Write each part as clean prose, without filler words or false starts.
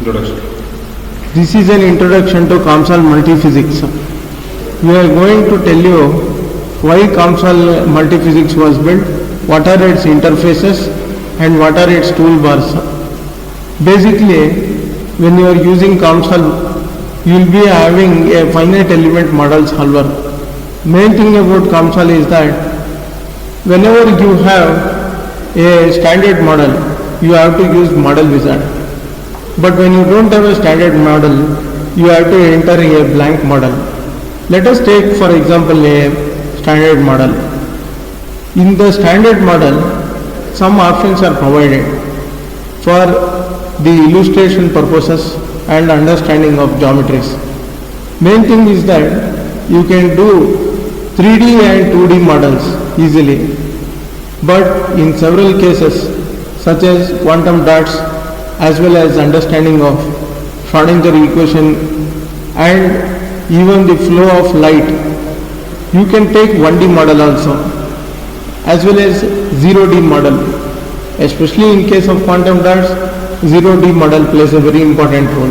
Introduction. This is an introduction to COMSOL multiphysics. We are going to tell you why COMSOL multiphysics was built, what are its interfaces and what are its toolbars. Basically, when you are using COMSOL, you will be having a finite element model solver. Main thing about COMSOL is that whenever you have a standard model, you have to use model wizard. But when you don't have a standard model, you have to enter a blank model. Let us take for example a standard model. In the standard model, some options are provided for the illustration purposes and understanding of geometries. Main thing is that you can do 3D and 2D models easily, but in several cases such as quantum dots as well as understanding of Schrodinger equation and even the flow of light, you can take 1D model also as well as 0D model. Especially in case of quantum dots, 0D model plays a very important role.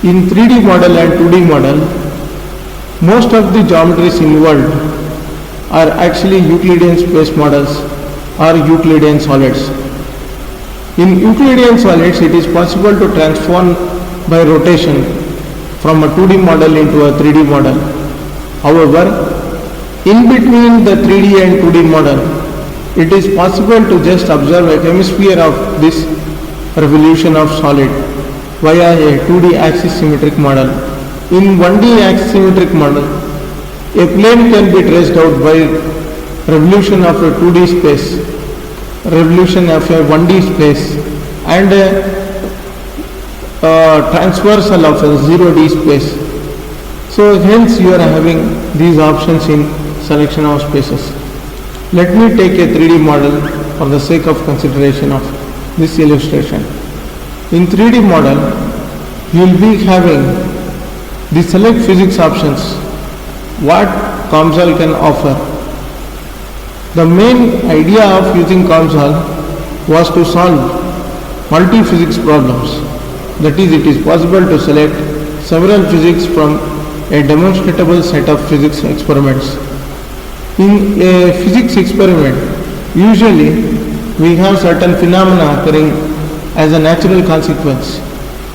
In 3D model and 2D model, most of the geometries involved are actually Euclidean space models or Euclidean solids. In Euclidean solids, it is possible to transform by rotation from a 2D model into a 3D model. However, in between the 3D and 2D model, it is possible to just observe a hemisphere of this revolution of solid via a 2D axis symmetric model. In 1D axis symmetric model, a plane can be traced out by revolution of a 2D space, revolution of a 1D space and a transversal of a 0D space. So hence you are having these options in selection of spaces. Let me take a 3D model for the sake of consideration of this illustration. In 3D model, you will be having the select physics options, what COMSOL can offer. The main idea of using COMSOL was to solve multi-physics problems. That is, it is possible to select several physics from a demonstrable set of physics experiments. In a physics experiment, usually we have certain phenomena occurring as a natural consequence,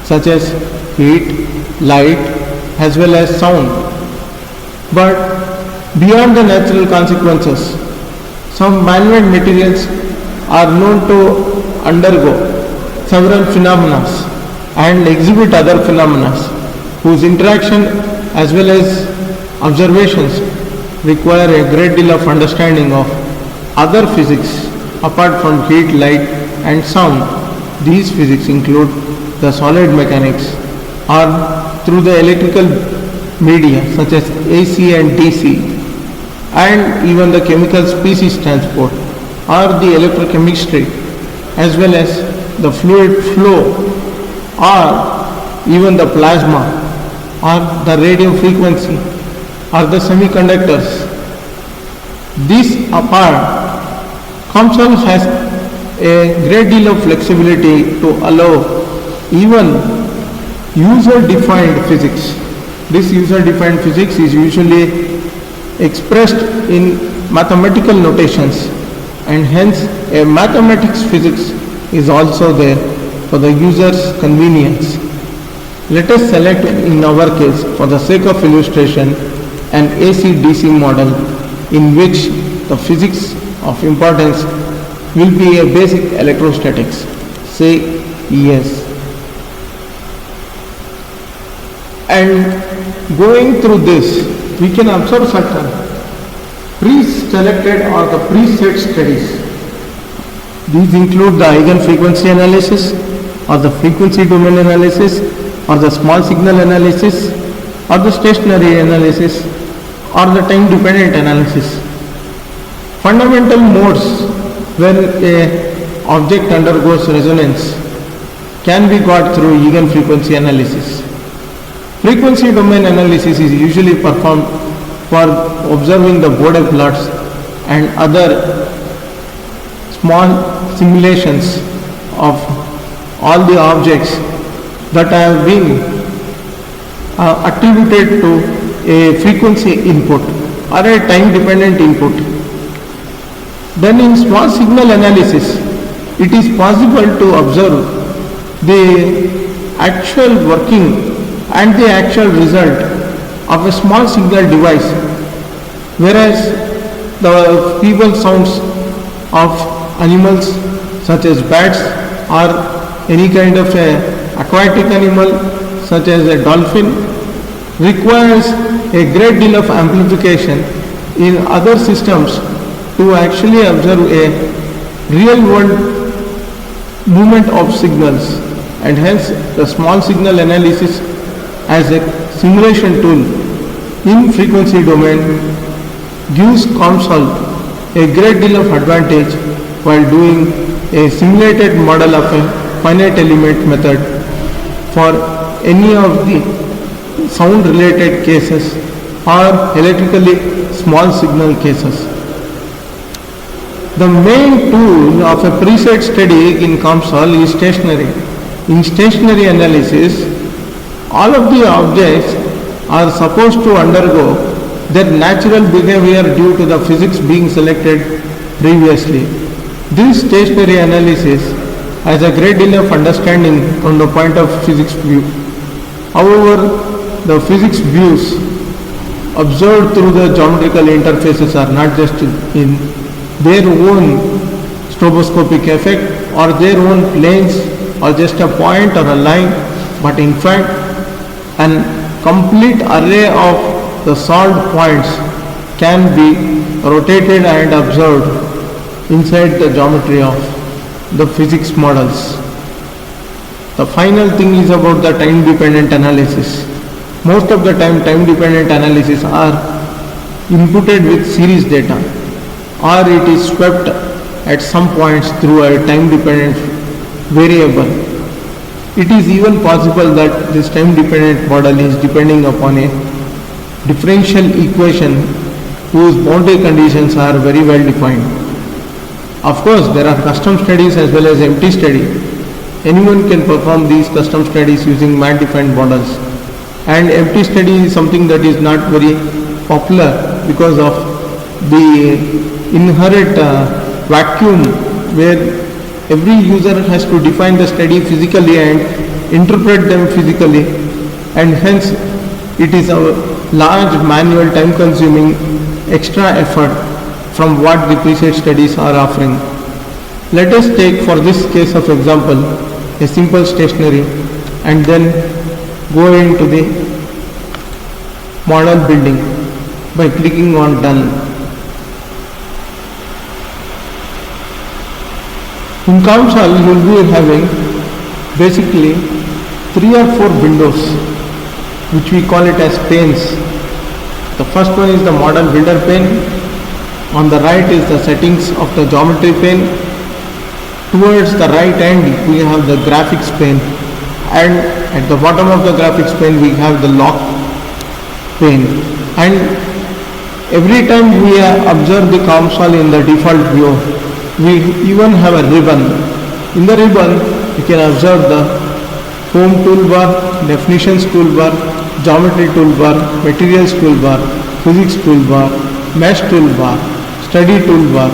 such as heat, light, as well as sound. But beyond the natural consequences, some man-made materials are known to undergo several phenomena and exhibit other phenomena whose interaction as well as observations require a great deal of understanding of other physics apart from heat, light and sound. These physics include the solid mechanics or through the electrical media such as AC and DC, and even the chemical species transport or the electrochemistry as well as the fluid flow or even the plasma or the radio frequency or the semiconductors. These apart, COMSOL has a great deal of flexibility to allow even user-defined physics. This user-defined physics is usually expressed in mathematical notations, and hence a mathematics physics is also there for the user's convenience. Let us select in our case, for the sake of illustration, an AC-DC model in which the physics of importance will be a basic electrostatics, say ES. And going through this, we can observe certain pre-selected or the preset studies. These include the eigenfrequency analysis or the frequency domain analysis or the small signal analysis or the stationary analysis or the time dependent analysis. Fundamental modes when a object undergoes resonance can be got through eigenfrequency analysis. Frequency domain analysis is usually performed for observing the Bode plots and other small simulations of all the objects that have been attributed to a frequency input or a time dependent input. Then in small signal analysis, it is possible to observe the actual working and the actual result of a small signal device, whereas the feeble sounds of animals such as bats or any kind of a aquatic animal such as a dolphin requires a great deal of amplification in other systems to actually observe a real world movement of signals, and hence the small signal analysis as a simulation tool in frequency domain gives COMSOL a great deal of advantage while doing a simulated model of a finite element method for any of the sound related cases or electrically small signal cases. The main tool of a preset study in COMSOL is stationary. In stationary analysis, all of the objects are supposed to undergo their natural behavior due to the physics being selected previously. This stationary analysis has a great deal of understanding from the point of physics view. However, the physics views observed through the geometrical interfaces are not just in their own stroboscopic effect or their own planes or just a point or a line, but in fact an complete array of the solved points can be rotated and observed inside the geometry of the physics models. The final thing is about the time dependent analysis. Most of the time dependent analysis are inputted with series data, or it is swept at some points through a time dependent variable. It is even possible that this time dependent model is depending upon a differential equation whose boundary conditions are very well defined. Of course, there are custom studies as well as empty study. Anyone can perform these custom studies using mat defined models, and empty study is something that is not very popular because of the inherent vacuum where every user has to define the study physically and interpret them physically, and hence it is a large manual time consuming extra effort from what the preset studies are offering. Let us take for this case of example a simple stationary and then go into the model building by clicking on done. In COMSOL you will be having basically 3 or 4 windows which we call it as panes. The first one is the model builder pane. On the right is the settings of the geometry pane. Towards the right end we have the graphics pane, and at the bottom of the graphics pane we have the lock pane. And every time we observe the COMSOL in the default view, we even have a ribbon. In the ribbon you can observe the home toolbar, definitions toolbar, geometry toolbar, materials toolbar, physics toolbar, mesh toolbar, study toolbar,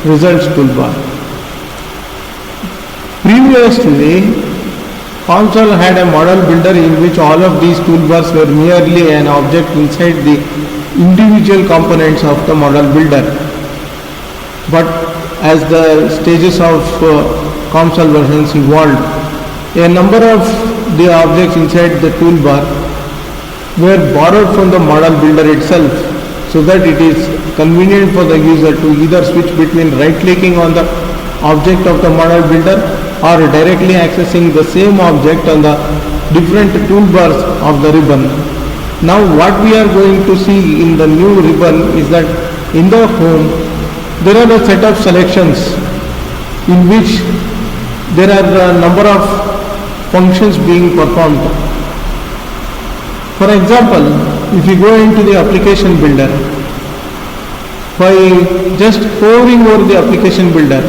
results toolbar. Previously, COMSOL had a model builder in which all of these toolbars were merely an object inside the individual components of the model builder. But as the stages of COMSOL versions evolved, a number of the objects inside the toolbar were borrowed from the model builder itself, so that it is convenient for the user to either switch between right clicking on the object of the model builder or directly accessing the same object on the different toolbars of the ribbon. Now what we are going to see in the new ribbon is that in the home there are a set of selections in which there are a number of functions being performed. For example, if you go into the application builder, by just hovering over the application builder,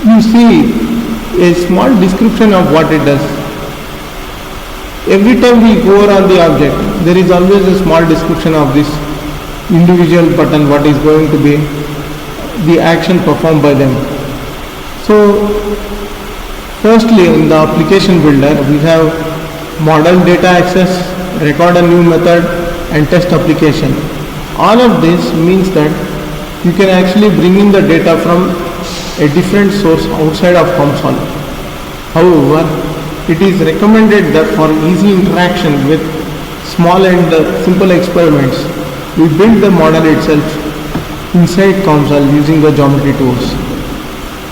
you see a small description of what it does. Every time we go around the object, there is always a small description of this individual button, what is going to be the action performed by them. So firstly, in the application builder, we have model data access, record a new method, and test application. All of this means that you can actually bring in the data from a different source outside of COMSOL. However, it is recommended that for easy interaction with small and simple experiments, we build the model itself inside COMSOL using the geometry tools.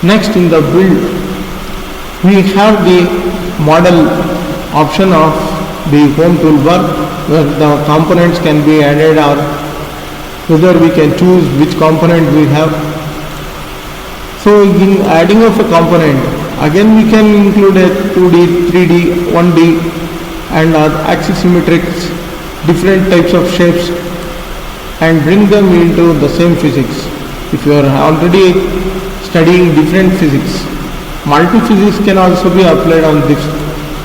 Next, in the build, we have the model option of the home toolbar, where the components can be added, or whether we can choose which component we have. So in adding of a component, again we can include a 2D, 3D, 1D and axis symmetrics, different types of shapes, and bring them into the same physics. If you are already studying different physics, multi-physics can also be applied on this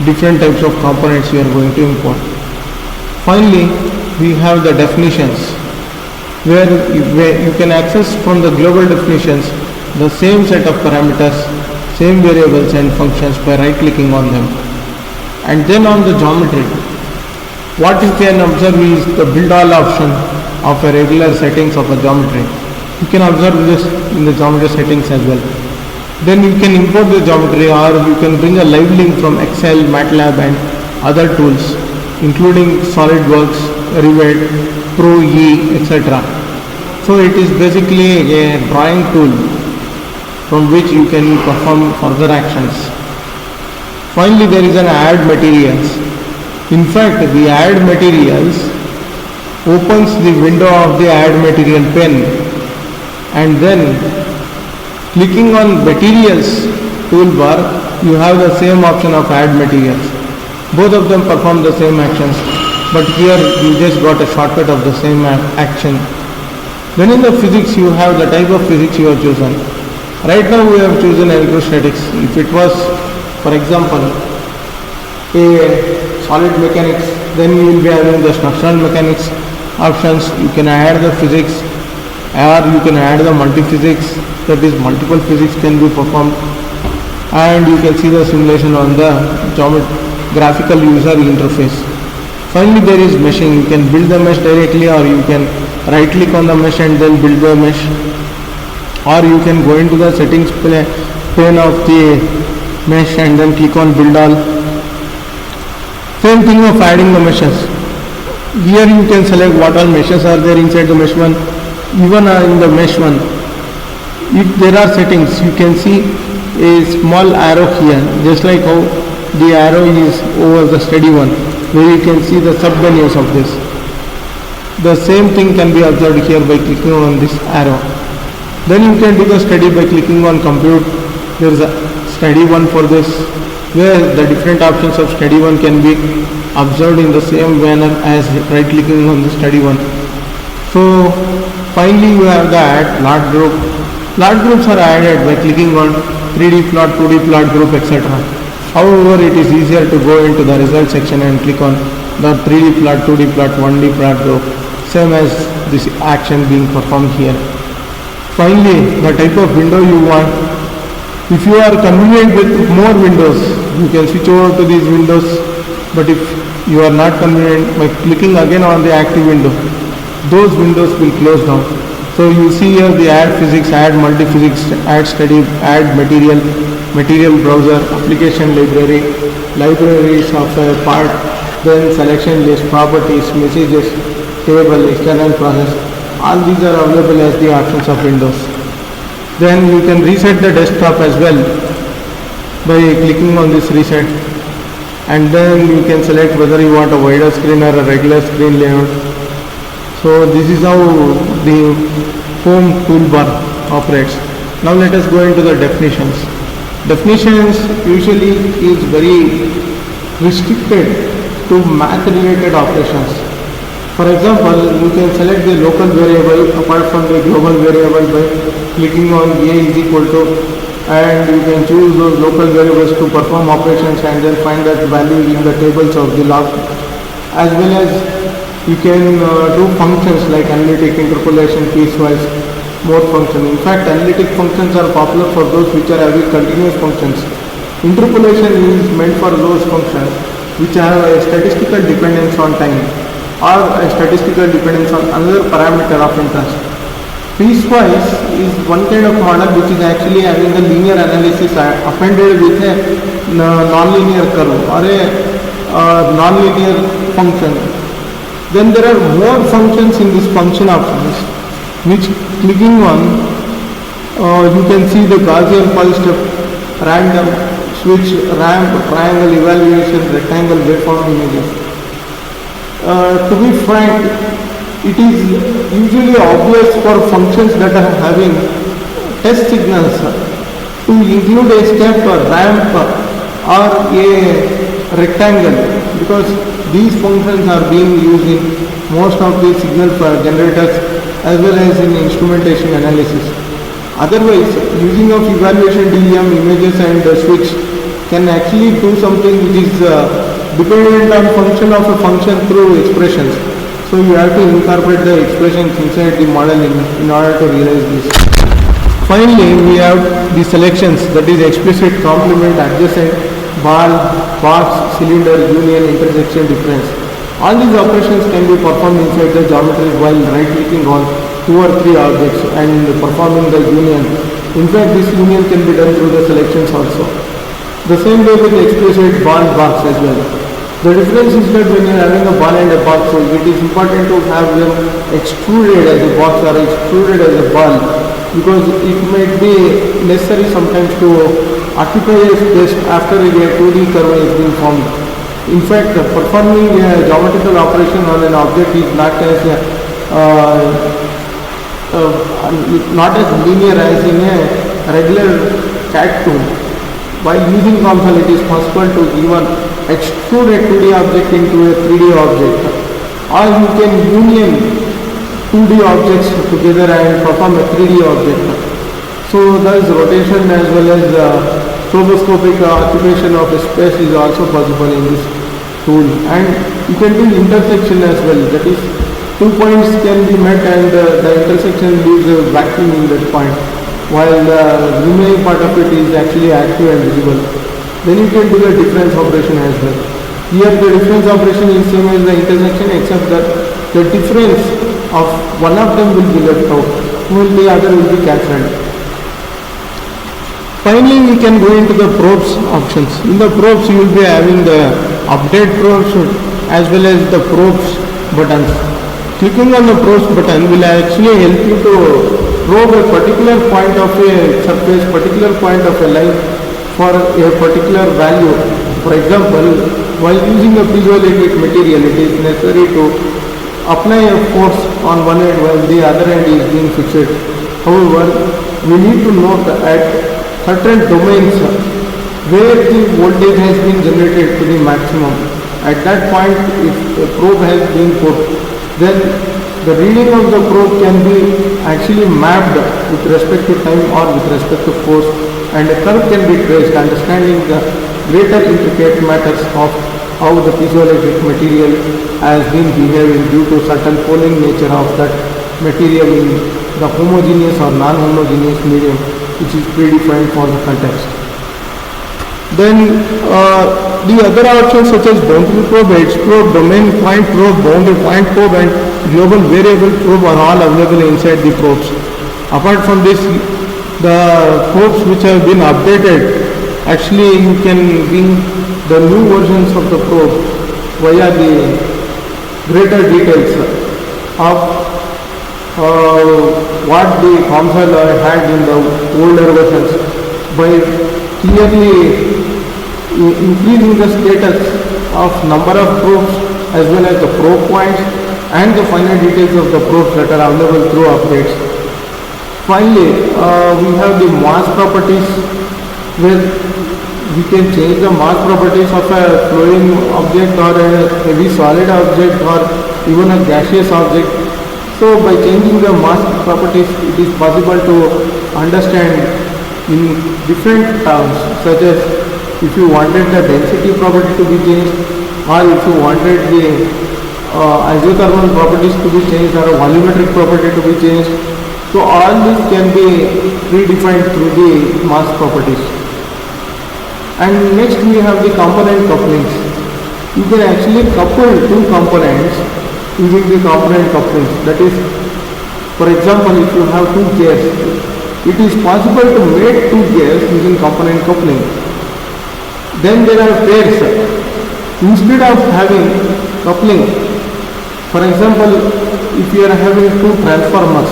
different types of components you are going to import. Finally, we have the definitions, where you can access from the global definitions the same set of parameters, same variables and functions by right clicking on them. And then on the geometry, what you can observe is the build all option of a regular settings of a geometry. You can observe this in the geometry settings as well. Then you can import the geometry, or you can bring a live link from Excel, MATLAB and other tools including SolidWorks, Revit, Pro E, etc. So it is basically a drawing tool from which you can perform further actions. Finally, there is an add materials. In fact, the add materials opens the window of the add material pane, and then clicking on materials toolbar, you have the same option of add materials. Both of them perform the same actions, but here you just got a shortcut of the same action. Then in the physics, you have the type of physics you have chosen. Right now we have chosen electrostatics. If it was, for example, a solid mechanics, then you will be having the structural mechanics options. You can add the physics, or you can add the multi-physics, that is multiple physics can be performed, and you can see the simulation on the graphical user interface. Finally, there is meshing. You can build the mesh directly, or you can right click on the mesh and then build the mesh, or you can go into the settings pane of the mesh and then click on build all. Same thing of adding the meshes. Here you can select what all meshes are there inside the mesh one. Even in the mesh one, if there are settings, you can see a small arrow here, just like how the arrow is over the steady one, where you can see the sub-menus of this. The same thing can be observed here by clicking on this arrow. Then you can do the study by clicking on compute. There is a study one for this, where the different options of study one can be observed in the same manner as right clicking on the study one. So finally you have the add plot group. Plot groups are added by clicking on 3D plot, 2D plot group, etc. However, it is easier to go into the result section and click on the 3D plot, 2D plot, 1D plot group, same as this action being performed here. Finally, the type of window you want. If you are convenient with more windows, you can switch over to these windows, but if you are not convenient, by clicking again on the active window, those windows will close down. So you see here the add physics, add multi-physics, add study, add material, material browser, application library, libraries of a part, then selection list, properties, messages, table, external process. All these are available as the options of Windows. Then you can reset the desktop as well by clicking on this reset, and then you can select whether you want a wider screen or a regular screen layout. So this is how the home toolbar operates. Now let us go into the definitions. Definitions usually is very restricted to math related operations. For example, you can select the local variable apart from the global variable by clicking on a is equal to and you can choose those local variables to perform operations and then find that value in the tables of the log, as well as you can do functions like analytic, interpolation, piecewise, more function. In fact, analytic functions are popular for those which are having continuous functions. Interpolation is meant for those functions which have a statistical dependence on time or a statistical dependence on another parameter of interest. Piecewise is one kind of model which is actually having a linear analysis appended with a non-linear curve or a non-linear function. Then there are more functions in this function options, which clicking on you can see the Gaussian pulse step, random, switch, ramp, triangle, evaluation, rectangle, waveform images. To be frank, it is usually obvious for functions that are having test signals to include a step, a ramp or a rectangle, because these functions are being used in most of the signal generators as well as in instrumentation analysis. Otherwise, using of evaluation, DEM, images and switch can actually do something which is dependent on function of a function through expressions. So you have to incorporate the expressions inside the model in order to realize this. Finally, we have the selections, that is explicit, complement, adjacent, ball, box, cylinder, union, intersection, difference. All these operations can be performed inside the geometry while right clicking on 2 or 3 objects and performing the union. In fact, this union can be done through the selections also. The same way with explicit, ball, box as well. The difference is that when you are having a ball and a box, so it is important to have them extruded as a box or extruded as a ball, because it might be necessary sometimes to occupy a space after a 2D curve has been formed. In fact, performing a geometrical operation on an object is not as linear as in a regular CAD tool. By using COMSOL, it is possible to even extrude a 2D object into a 3D object, or you can union 2D objects together and perform a 3D object. So thus rotation as well as stroboscopic occupation of a space is also possible in this tool, and you can do intersection as well, that is 2 points can be met and the intersection leaves a vacuum in that point, while the remaining part of it is actually active and visible. Then you can do the difference operation as well. Here the difference operation is same as the intersection, except that the difference of one of them will be left out, while the other will be cancelled. Finally, we can go into the probes options. In the probes, you will be having the update probes as well as the probes buttons. Clicking on the probes button will actually help you to probe a particular point of a surface, particular point of a line for a particular value. For example, while using a piezoelectric material, it is necessary to apply a force on one end while the other end is being fixed. However, we need to note at certain domains where the voltage has been generated to the maximum. At that point, if a probe has been put, then the reading of the probe can be actually mapped with respect to time or with respect to force, and a curve can be traced, understanding the greater intricate matters of how the piezoelectric material has been behaving due to certain polling nature of that material in the homogeneous or non-homogeneous medium which is predefined for the context. Then the other options such as boundary probe, edge probe, domain point probe, boundary point probe and global variable probe are all available inside the probes. Apart from this, the probes which have been updated, actually you can bring the new versions of the probe via the greater details of what the COMSOL had in the older versions by clearly increasing the status of number of probes as well as the probe points and the final details of the probes that are available through updates. Finally, we have the mass properties, where we can change the mass properties of a flowing object or a heavy solid object or even a gaseous object. So by changing the mass properties, it is possible to understand in different terms, such as if you wanted the density property to be changed, or if you wanted the isothermal properties to be changed, or a volumetric property to be changed. So all this can be predefined through the mass properties. And next we have the component couplings. You can actually couple two components using the component couplings. That is, for example, if you have two gears, it is possible to make two gears using component coupling. Then there are pairs. Instead of having coupling, for example, if you are having two transformers,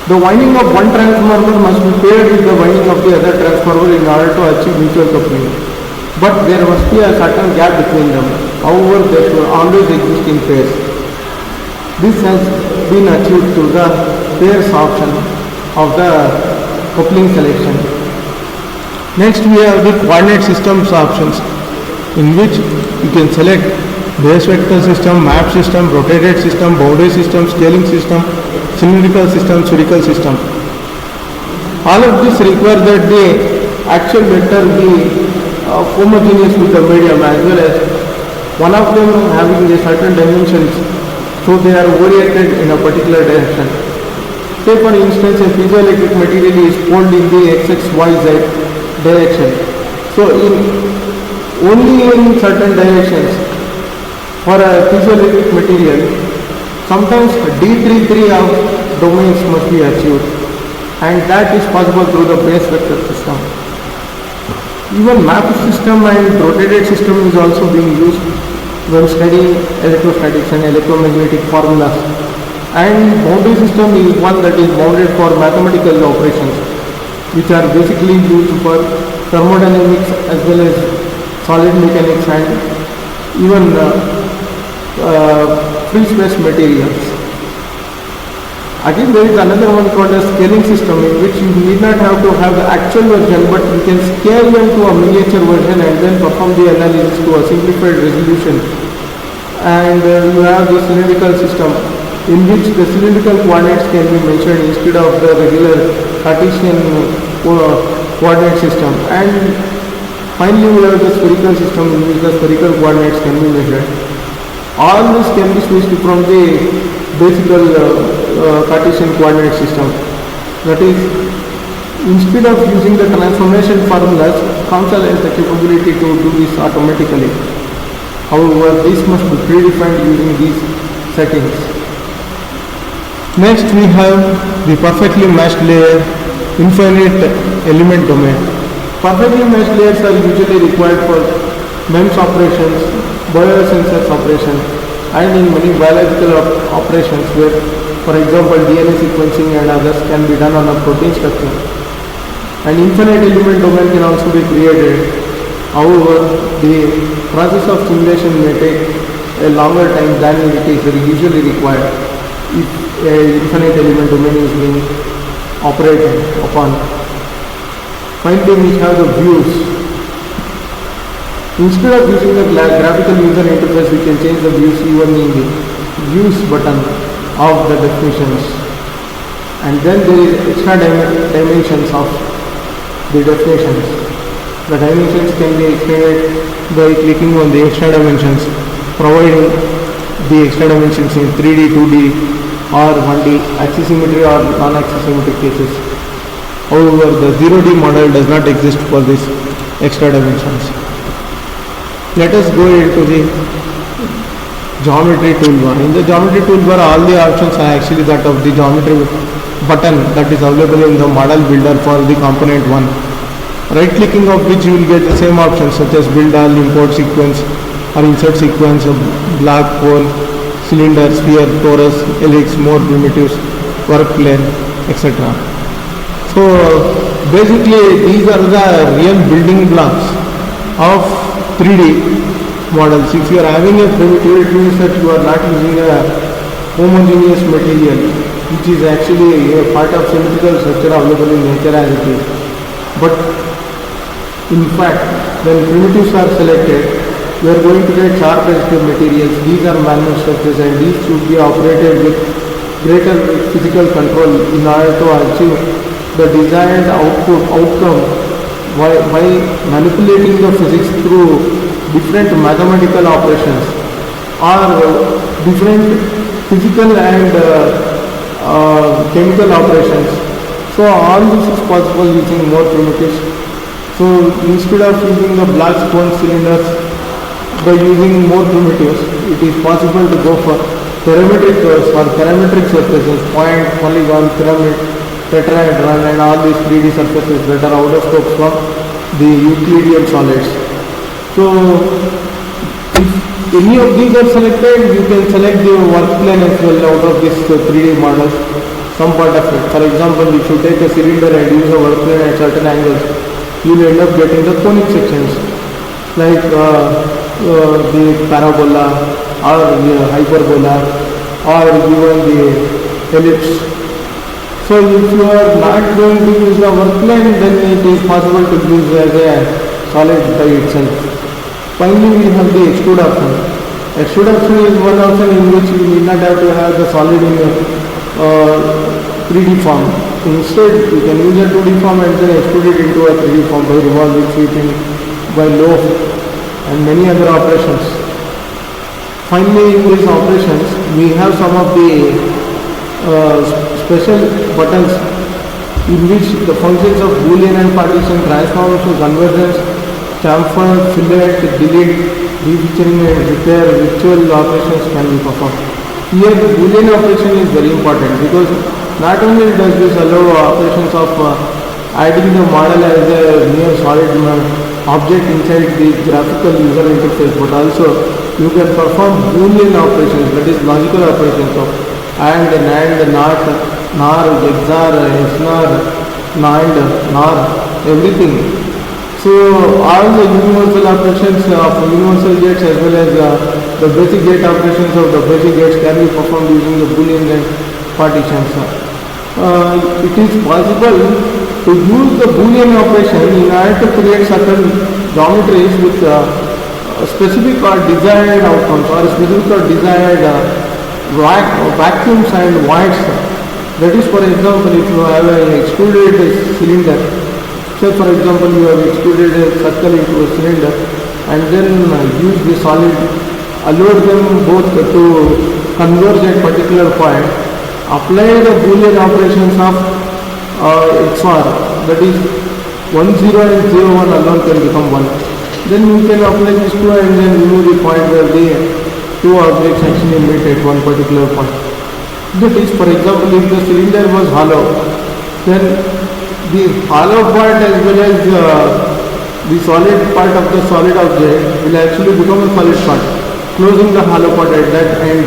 the winding of one transformer must be paired with the winding of the other transformer in order to achieve mutual coupling. But there must be a certain gap between them. However, they should always exist in pairs. This has been achieved through the pairs option of the coupling selection. Next we have the coordinate systems options, in which you can select base vector system, map system, rotated system, boundary system, scaling system, cylindrical system, spherical system. All of this require that the actual vector be homogeneous with the medium, as well as one of them having a certain dimensions, so they are oriented in a particular direction. Say for instance, a piezoelectric material is pulled in the XXYZ direction. So only in certain directions for a piezoelectric material, sometimes D33 of domains must be achieved, and that is possible through the base vector system. Even map system and rotated system is also being used when studying electrostatics and electromagnetic formulas. And boundary system is one that is bounded for mathematical operations, which are basically used for thermodynamics as well as solid mechanics and even free space materials. Again, there is another one called a scaling system, in which you need not have to have the actual version, but you can scale them to a miniature version and then perform the analysis to a simplified resolution. And you have the cylindrical system, in which the cylindrical coordinates can be mentioned instead of the regular Cartesian coordinate system. And finally we have the spherical system, in which the spherical coordinates can be measured. All this can be switched from the basic Cartesian coordinate system. That is, instead of using the transformation formulas, COMSOL has the capability to do this automatically. However, this must be predefined using these settings. Next we have the perfectly matched layer infinite element domain. Perfectly matched layers are usually required for MEMS operations, biosensors operation, and in many biological operations where, for example, DNA sequencing and others can be done on a protein structure. An infinite element domain can also be created. However, the process of simulation may take a longer time than it is usually required if an infinite element domain is being operated upon. Finally, we have the views. Instead of using the graphical user interface, we can change the views even in the views button of the definitions. And then there is extra dimensions of the definitions. The dimensions can be extended by clicking on the extra dimensions, providing the extra dimensions in 3D, 2D or 1D, axisymmetry or non-axisymmetric cases. However, the 0D model does not exist for these extra dimensions. Let us go into the geometry toolbar. In the geometry toolbar, all the options are actually that of the geometry button that is available in the model builder for the component 1. Right clicking of which you will get the same options such as build all, import sequence or insert sequence of block, hole, cylinder, sphere, torus, ellipse, more primitives, work plane, etc. So basically these are the real building blocks of 3D models. If you are having a primitive, it means that you are not using a homogeneous material, which is actually a part of symmetrical structure available in nature as it is. But in fact, when primitives are selected, we are going to get sharp resistive materials. These are man-made structures, and these should be operated with greater physical control in order to achieve the desired outcome by manipulating the physics through different mathematical operations or different physical and chemical operations. So all this is possible using more primitives. So instead of using the black sponge cylinders, by using more primitives, it is possible to go for parametric curves or parametric surfaces, point, polygon, pyramid, tetrahedron, and all these 3D surfaces that are out of scope from the Euclidean solids. So if any of these are selected, you can select the work plane as well out of this 3D model, some part of it. For example, if you take a cylinder and use a work plane at certain angles, you will end up getting the conic sections like the parabola or the hyperbola or even the ellipse. So if you are not going to use the work plane, then it is possible to use as a solid by itself. Finally, we have the extrude option. Extrude option is one option in which you need not have to have the solid in 3D form. Instead, you can use a 2D form and then extrude it into a 3D form by revolving, sweeping, by loaf and many other operations. Finally, in these operations, we have some of the special buttons in which the functions of Boolean and partition, transformation, convergence, chamfer, fillet, delete, refeaturing and repair, virtual operations can be performed. Here the Boolean operation is very important because not only does this allow operations of adding the model as a mere solid object inside the graphical user interface, but also you can perform Boolean operations, that is logical operations of AND, NAND, NOT, NOR, XOR, SNOR, NAND, NOR, everything. So all the universal operations of universal gates as well as the basic gate operations of the basic gates can be performed using the Boolean and partitions. It is possible to use the Boolean operation in order to create certain geometries with specific or desired outcomes or specific or desired vacuums and voids. That is, for example, if you have an extruded cylinder, say for example you have extruded a circle into a cylinder and then use the solid, allow them both to converge at particular point, apply the Boolean operations of XOR, that is 1 0 and 0 1 alone can become 1. Then you can apply these two and then remove the point where the two objects actually meet at one particular point. That is, for example, if the cylinder was hollow, then the hollow part as well as the solid part of the solid object will actually become a solid part, closing the hollow part at that end.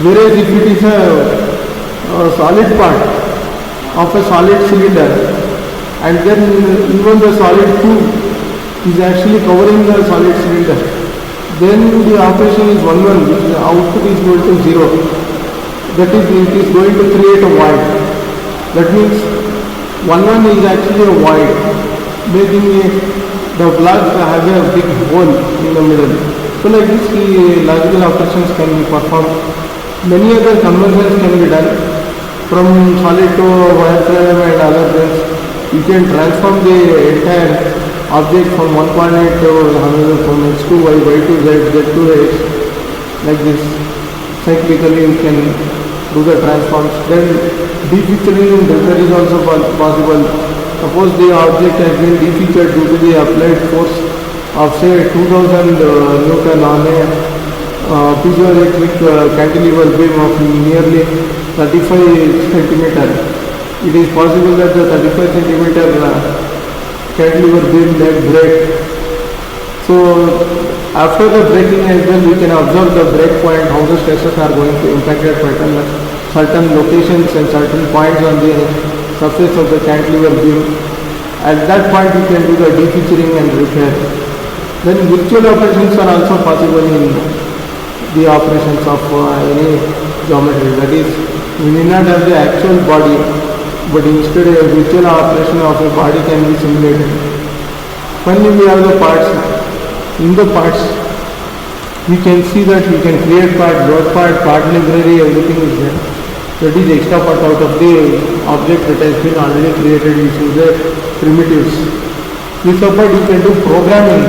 Whereas if it is a solid part of a solid cylinder and then even the solid tube is actually covering the solid cylinder, then the operation is 1 1, which the output is equal to 0. That is, it is going to create a void. That means 1 1 is actually a void, making the block have a big hole in the middle. So like this, the logical operations can be performed. Many other conversions can be done from solid to wireframe and other things. You can transform the entire object from one coordinate to another, from x to y, y to z, z to x, like this. Cyclically you can do the transforms. Then defeaturing and repair is also possible. Suppose the object has been defeatured due to the applied force of say 2000 Newton on a piezoelectric cantilever beam of nearly 35 centimeter. It is possible that the 35 centimeter cantilever beam may break. So after the breaking as well, we can observe the break point, how the stresses are going to impact at certain locations and certain points on the surface of the cantilever beam. At that point we can do the defeaturing and repair. Then virtual operations are also possible in the operations of any geometry. That is, we need not have the actual body, but instead a virtual operation of a body can be simulated. Finally, we have the parts. In the parts, we can see that we can create part, load part library, everything is there. that is extra part out of the object that has been already created using the primitives. This part you can do programming.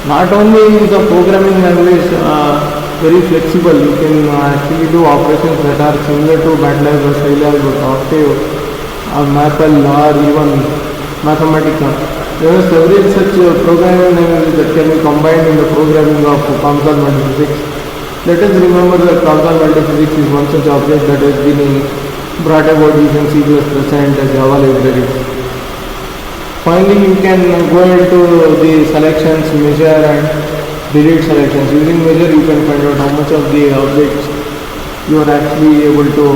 Not only is the programming language very flexible, you can actually do operations that are similar to MATLAB or Scilab or Octave or Maple or even Mathematica. There are several such programming languages that can be combined in the programming of COMSOL multiphysics. Let us remember that COMSOL multiphysics is one such object that has been brought about using C++ and Java libraries. Finally, you can go into the selections, measure and delete selections. Using measure, you can find out how much of the objects you are actually able to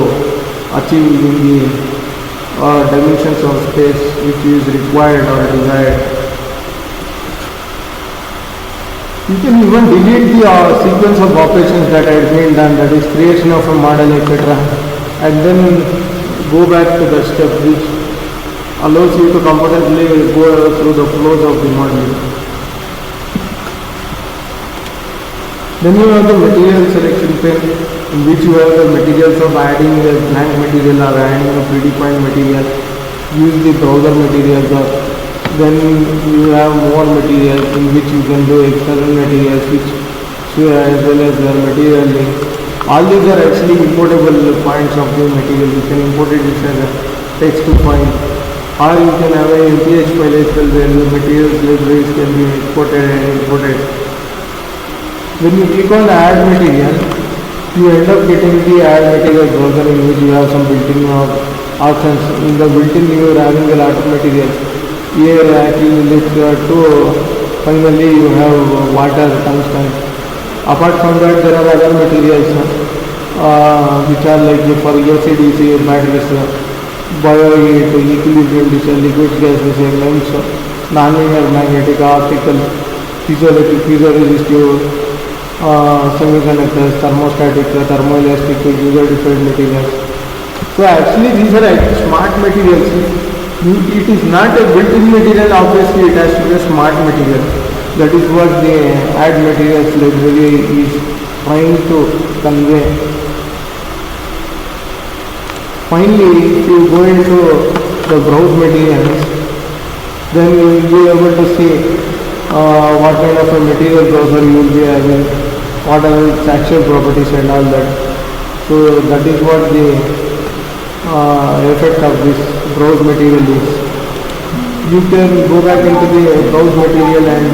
achieve in the dimensions of space which is required or desired. You can even delete the sequence of operations that has been done, that is creation of a model, etc., and then go back to the step which allows you to comfortably go through the flows of the model. Then you have the material selection pane, in which you have the materials of adding a blank material or adding a predefined material. Use the browser materials, or then you have more materials in which you can do external materials which as well as the material link. All these are actually importable points of the material. You can import it as a text file, or you can have a MPH file as well where the materials libraries can be exported and imported. When you click on add material, you end up getting the add material browser in which you have some built-in options. In the built-in you are having a lot of materials. Here actually to finally you have water, tungsten. Apart from that, there are other materials which are like for AC/DC batteries, bioheat, equilibrium dish, liquids, gases, elements, non-linear magnetic, optical, piezoelectric, piezoresistive, semiconductors, thermostatic, thermoelastic, user-defined materials. So actually these are smart materials. It is not a built-in material, obviously it has to be a smart material. That is what the add materials library is trying to convey. Finally, if you go into the browse materials, then you will be able to see what kind of a material browser you will be having, what are its actual properties and all that. So that is what the effect of this browse material is. You can go back into the browse material and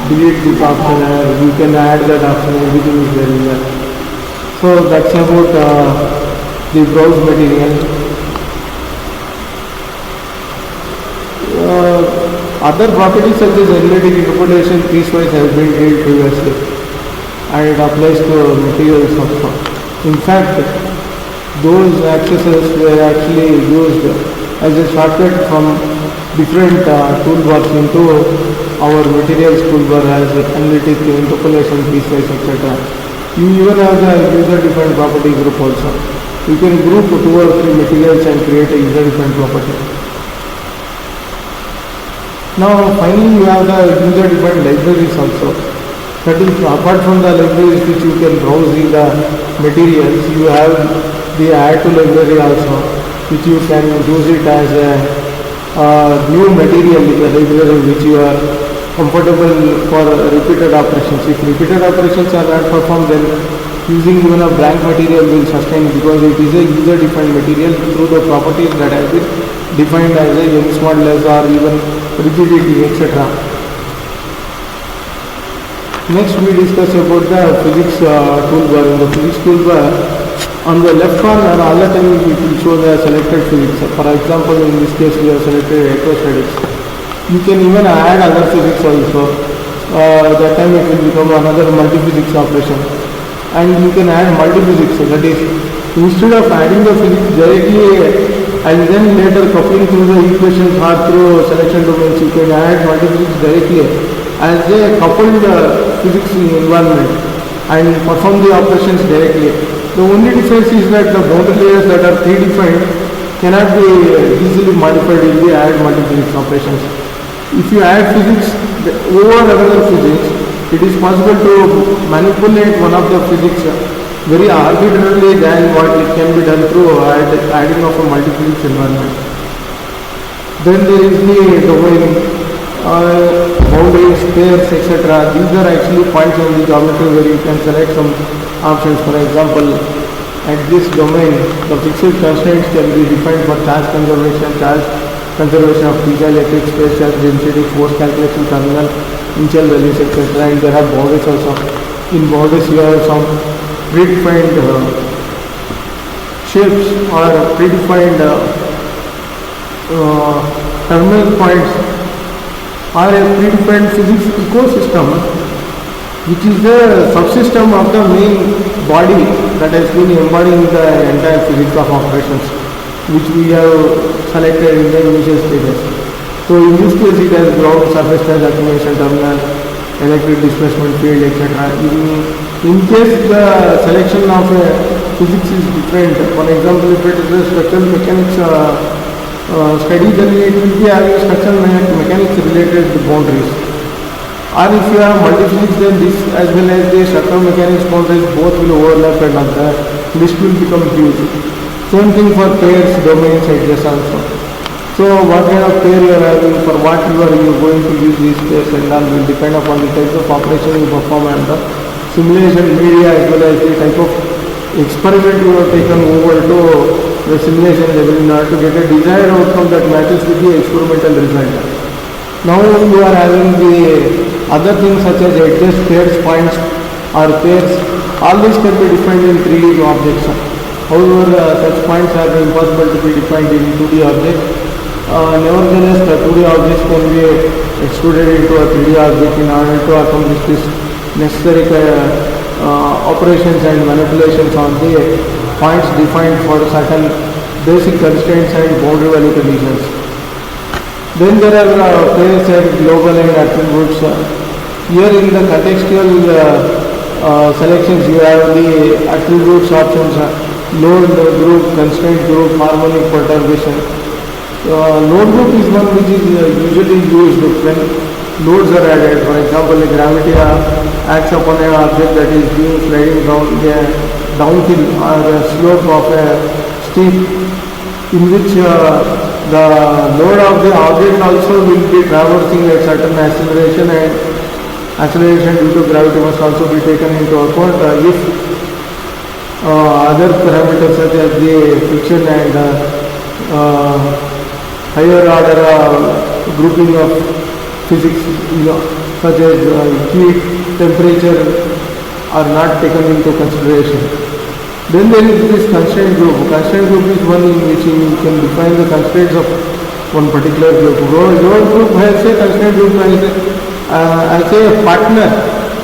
delete this option, you can add that option, everything is there in there. So that's about the browse material. Other properties such as analytic interpolation piecewise has been dealt previously, and it applies to materials also. In fact, those accesses were actually used as a shortcut from different toolbars into our materials toolbar as analytic, interpolation, piecewise, etc. You even have the user-defined property group also. You can group 2 or 3 materials and create a user-defined property. Now finally you have the user-defined libraries also. That is, apart from the libraries which you can browse in the materials, you have the add to library also, which you can use it as a new material in the library which you are comfortable for repeated operations. If repeated operations are not performed, then using even a blank material will sustain, because it is a user-defined material through the properties that have been defined as a Young's modulus or even rigidity, etc. Next we discuss about the physics toolbar. In the physics toolbar, on the left corner all the time it will show the selected physics. For example, in this case we have selected electrostatics. You can even add other physics also. That time it will become another multi-physics operation. And you can add multi-physics, that is, instead of adding the physics directly and then later coupling through the equations or through selection domains, you can add multi-physics directly as a coupled physics environment and perform the operations directly. The only difference is that the boundary layers that are predefined cannot be easily modified in the add multi-physics operations. If you add physics over another physics, it is possible to manipulate one of the physics very arbitrarily than what it can be done through adding of a multiphysics environment. Then there is the domain, boundaries, pairs, etc. These are actually points on the geometry where you can select some options. For example, at this domain, the fixed constraints can be defined for charge conservation of piezoelectric, space charge density, force calculation, terminal, initial values, etc. And there are boundaries also. In boundaries, you have some predefined shapes or predefined terminal points or a predefined physics ecosystem, which is the subsystem of the main body that has been embodying the entire physics of operations, which we have selected in the initial stages. So in this case it has ground, surface charge accumulation, terminal, electric displacement field, etc. In case the selection of a physics is different, for example, if it is a structural mechanics study, then it will be having structural mechanics related boundaries. Or if you have multiphysics, then this as well as the structural mechanics boundaries both will overlap and the list will become huge. Same thing for pairs, domains, edges also. So what kind of pair you are having, for what you are going to use these pairs and all will depend upon the types of operation you perform and the simulation media as well as the type of experiment you have taken over to the simulation level in order to get a desired outcome that matches with the experimental result. Now you are having the other things such as edges, pairs, points or pairs. All these can be defined in 3D objects. However, such points are impossible to be defined in 2D objects. Nevertheless, the 2D objects can be extruded into a 3D object in order to accomplish this necessary operations and manipulations on the points defined for certain basic constraints and boundary value conditions. Then there are pairs and global and attributes. Here in the contextual selections you have the attributes options, load group, constraint group, harmonic perturbation. Load group is one which is usually used when loads are added. For example, the gravity acts upon an object that is being sliding down the downhill or a slope of a steep, in which the load of the object also will be traversing at certain acceleration, and acceleration due to gravity must also be taken into account if other parameters such as the friction and higher order grouping of physics, such as heat, temperature are not taken into consideration. Then there is this constraint group. Constraint group is one in which you can define the constraints of one particular group. Load group has a constraint group as a partner.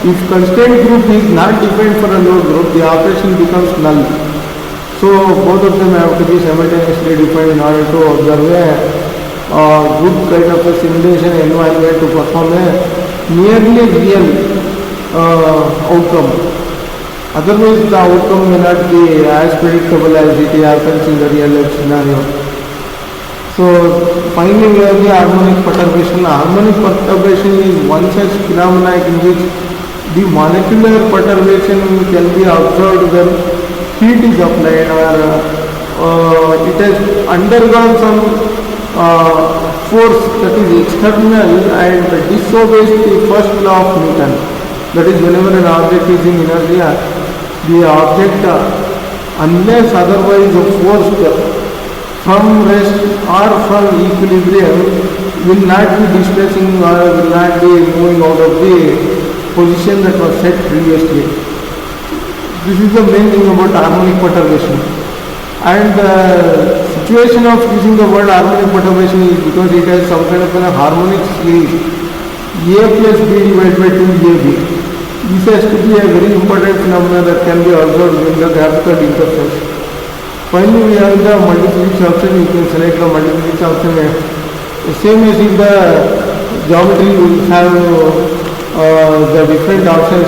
If constraint group is not defined for a load group, the operation becomes null. So both of them have to be simultaneously defined in order to observe a good kind of a simulation environment to perform a nearly real outcome. Otherwise the outcome may not be as predictable as it happens in the real life scenario. So finally we have the harmonic perturbation. Harmonic perturbation is one such phenomena in which the molecular perturbation can be observed when heat is applied or it has undergone some force that is external and disobeys the first law of Newton. That is, whenever an object is in inertia, the object, unless otherwise forced from rest or from equilibrium, will not be displacing or will not be moving out of the position that was set previously. This is the main thing about harmonic perturbation. And the situation of using the word harmonic perturbation is because it has some kind of a harmonic series, A plus B divided by 2AB. This has to be a very important phenomenon that can be observed in the graphical interface. Finally, we have the multiphysics option. You can select the multiphysics option. Same as in the geometry, we have the different options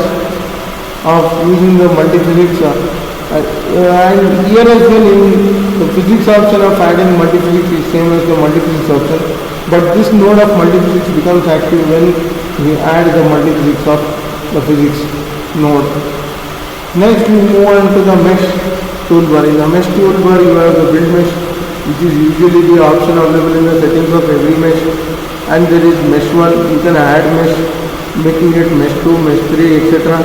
of using the multiphysics. And here as well, in the physics option of adding multiphysics is same as the multiphysics option. But this node of multiphysics becomes active when we add the multiphysics of the physics node. Next we move on to the mesh toolbar. In the mesh toolbar you have the build mesh, which is usually the option available in the settings of every mesh, and there is mesh 1, you can add mesh, making it mesh 2, mesh 3, etc.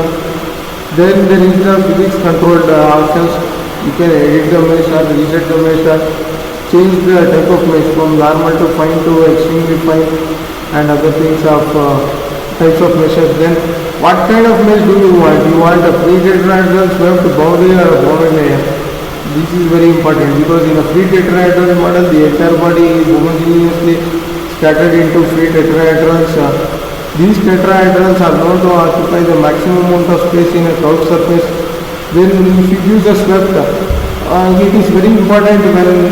Then there is the physics controlled options. You can edit the mesh or reset the mesh or change the type of mesh from normal to fine to extremely fine and other things of types of meshes. Then what kind of mesh do you want? You want a free tetrahedral swept boundary or a bounded layer? This is very important because in a free tetrahedral model the entire body is homogeneously scattered into free tetrahedrals. These tetrahedrals are known to occupy the maximum amount of space in a curved surface. Then if you use a swept, it is very important when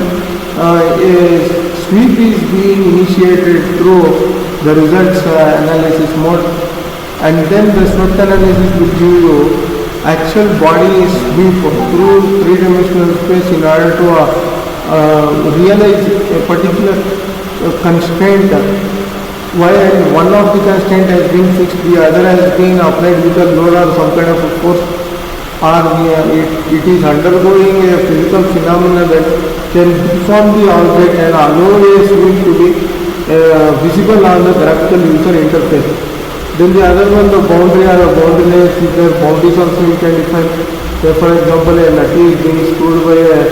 a sweep is being initiated through the results analysis mode, and then the swept analysis will give you actual body sweep through three-dimensional space in order to realize a particular constraint. While one of the constraint has been fixed, the other has been applied with a load or some kind of a force, or it is undergoing a physical phenomena that can deform the object and allow a sweep to be visible on the graphical user interface. Then the other one, the boundary or a boundary layer, their boundaries also you can define. So for example, a nut is being screwed by a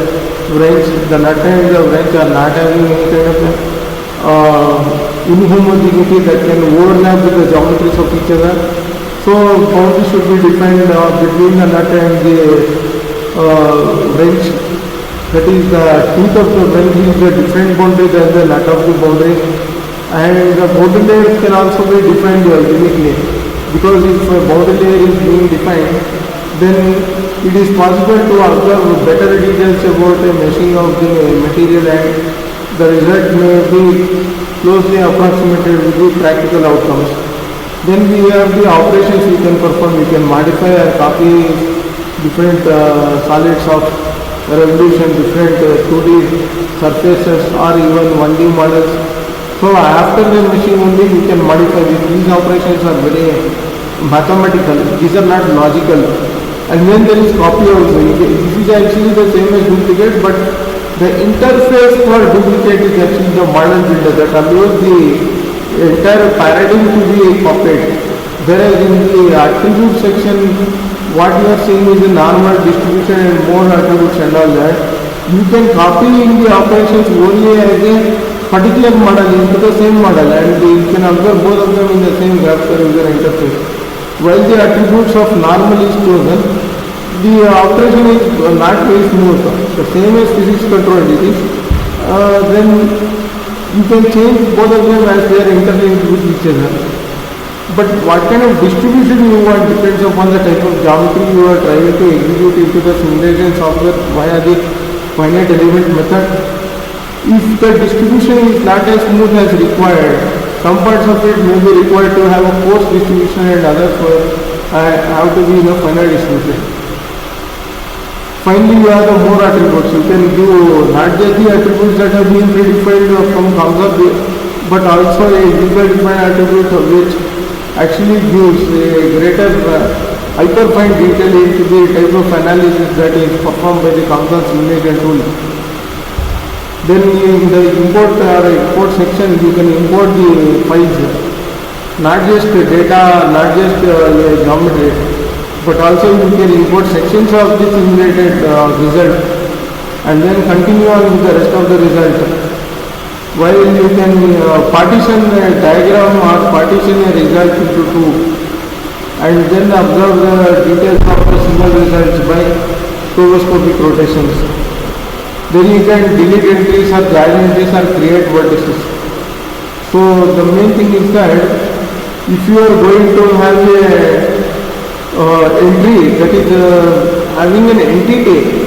wrench. The nut and the wrench are not having any kind of inhomogeneity that can overlap with the geometries of each other. So boundary should be defined between the nut and the wrench. That is, the teeth of the wrench is a different boundary than the nut of the boundary. And the boundary layer can also be defined uniquely, because if a boundary layer is being defined, then it is possible to observe better details about the meshing of the material, and the result may be closely approximated with the practical outcomes. Then we have the operations we can perform. We can modify or copy different solids of revolution, different 2D surfaces or even 1D models. So after the machine only we can modify this. These operations are very mathematical. These are not logical. And then there is copy also. This is actually the same as duplicate, but the interface for duplicate is actually the model builder that allows the entire paradigm to be copied. Whereas in the attribute section, what you are seeing is the normal distribution and more attributes and all that. You can copy in the operations only as a particular model into the same model, and you can observe both of them in the same graphical user interface. While the attributes of normal is chosen, the operation is not very smooth. The same as physics controlled it is. Then you can change both of them as they are interlinked with each other. But what kind of distribution you want depends upon the type of geometry you are trying to execute into the simulation software via the finite element method. If the distribution is not as smooth as required, some parts of it may be required to have a coarse distribution and others have to be in a finite distribution. Finally, you have the more attributes. You can do not just the attributes that have been predefined from COMSOL, but also a defined attribute which actually gives a greater hyperfine detail into the type of analysis that is performed by the COMSOL simulation tool. Then in the import or export section, you can import the files, not just data, not just geometry, but also you can import sections of the simulated result and then continue on with the rest of the result. While you can partition a diagram or partition a result into two and then observe the details of the single results by stroboscopic rotations. Then you can delete entries or join entries or create vertices. So the main thing is that if you are going to have a entry that is having an entity,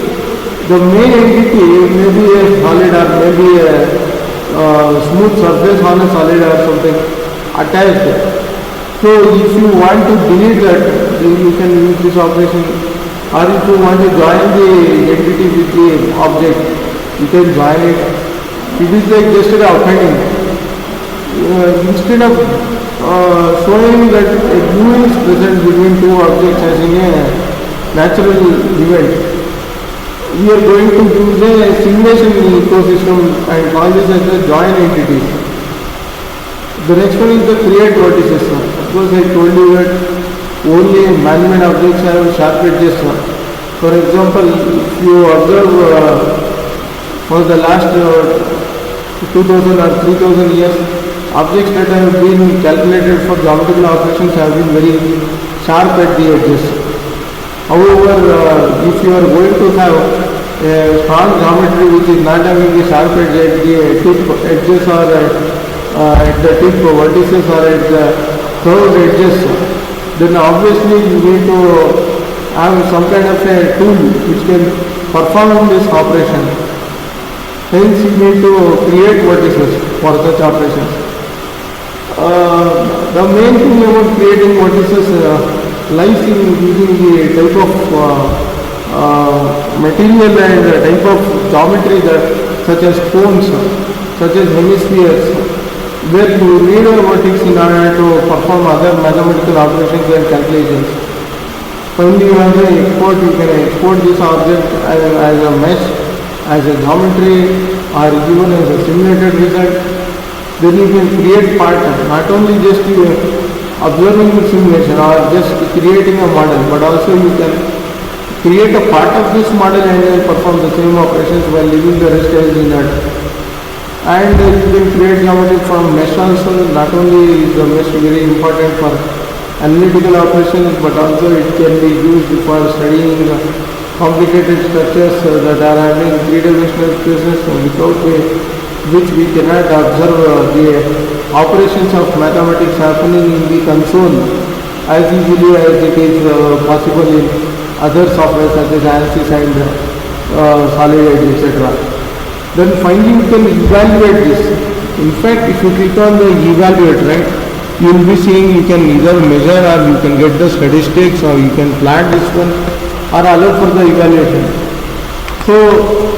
the main entity may be a solid or maybe a smooth surface on a solid or something attached. So if you want to delete that, then you can use this operation, or if you want to join the entity with the object, you can join it. It is like just an appending. Instead of showing that a glue is present between two objects as in a natural event. We are going to use a simulation ecosystem and call this as the join entities. The next one is the create vertices. Of course, I told you that only man-made objects have sharp edges. For example, if you observe for the last 2000 or 3000 years, objects that have been calculated for geometrical operations have been very sharp at the edges. However, if you are going to have a strong geometry which is not having a sharp edge at the tip edges or at the tip vertices or at the curved edges, then obviously you need to have some kind of a tool which can perform this operation. Hence you need to create vertices for such operations. The main thing about creating vertices lies in using the type of material and type of geometry that, such as cones, such as hemispheres, where you need a vertex in order to perform other mathematical operations and calculations. Finally, you have the export. You can export this object as a mesh, as a geometry, or even as a simulated result. Then you can create part, not only just observing the simulation or just creating a model, but also you can create a part of this model and then perform the same operations while leaving the rest as inert. And you can create geometry from mesh also. Not only is the mesh very important for analytical operations, but also it can be used for studying complicated structures that are having three-dimensional spaces without which we cannot observe the operations of mathematics happening in the console as easily as it is possible in other software such as ANSYS and Solid Edge, etc. Then finally you can evaluate this. In fact, if you click on the evaluate, right, you will be seeing you can either measure or you can get the statistics or you can plot this one or allow for the evaluation. So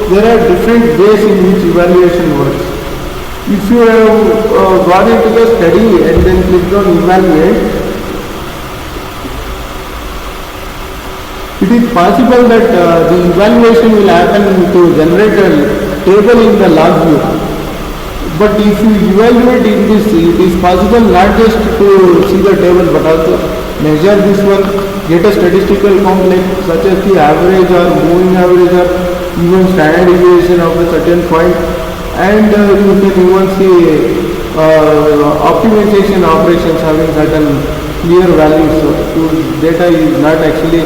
there are different ways in which evaluation works. If you have gone into the study and then clicked on evaluate, it is possible that the evaluation will happen to generate a table in the log view. But if you evaluate in this, it is possible not just to see the table but also measure this one, get a statistical complex such as the average or moving average or even standard deviation of a certain point, and you can even see optimization operations having certain clear values whose data is not actually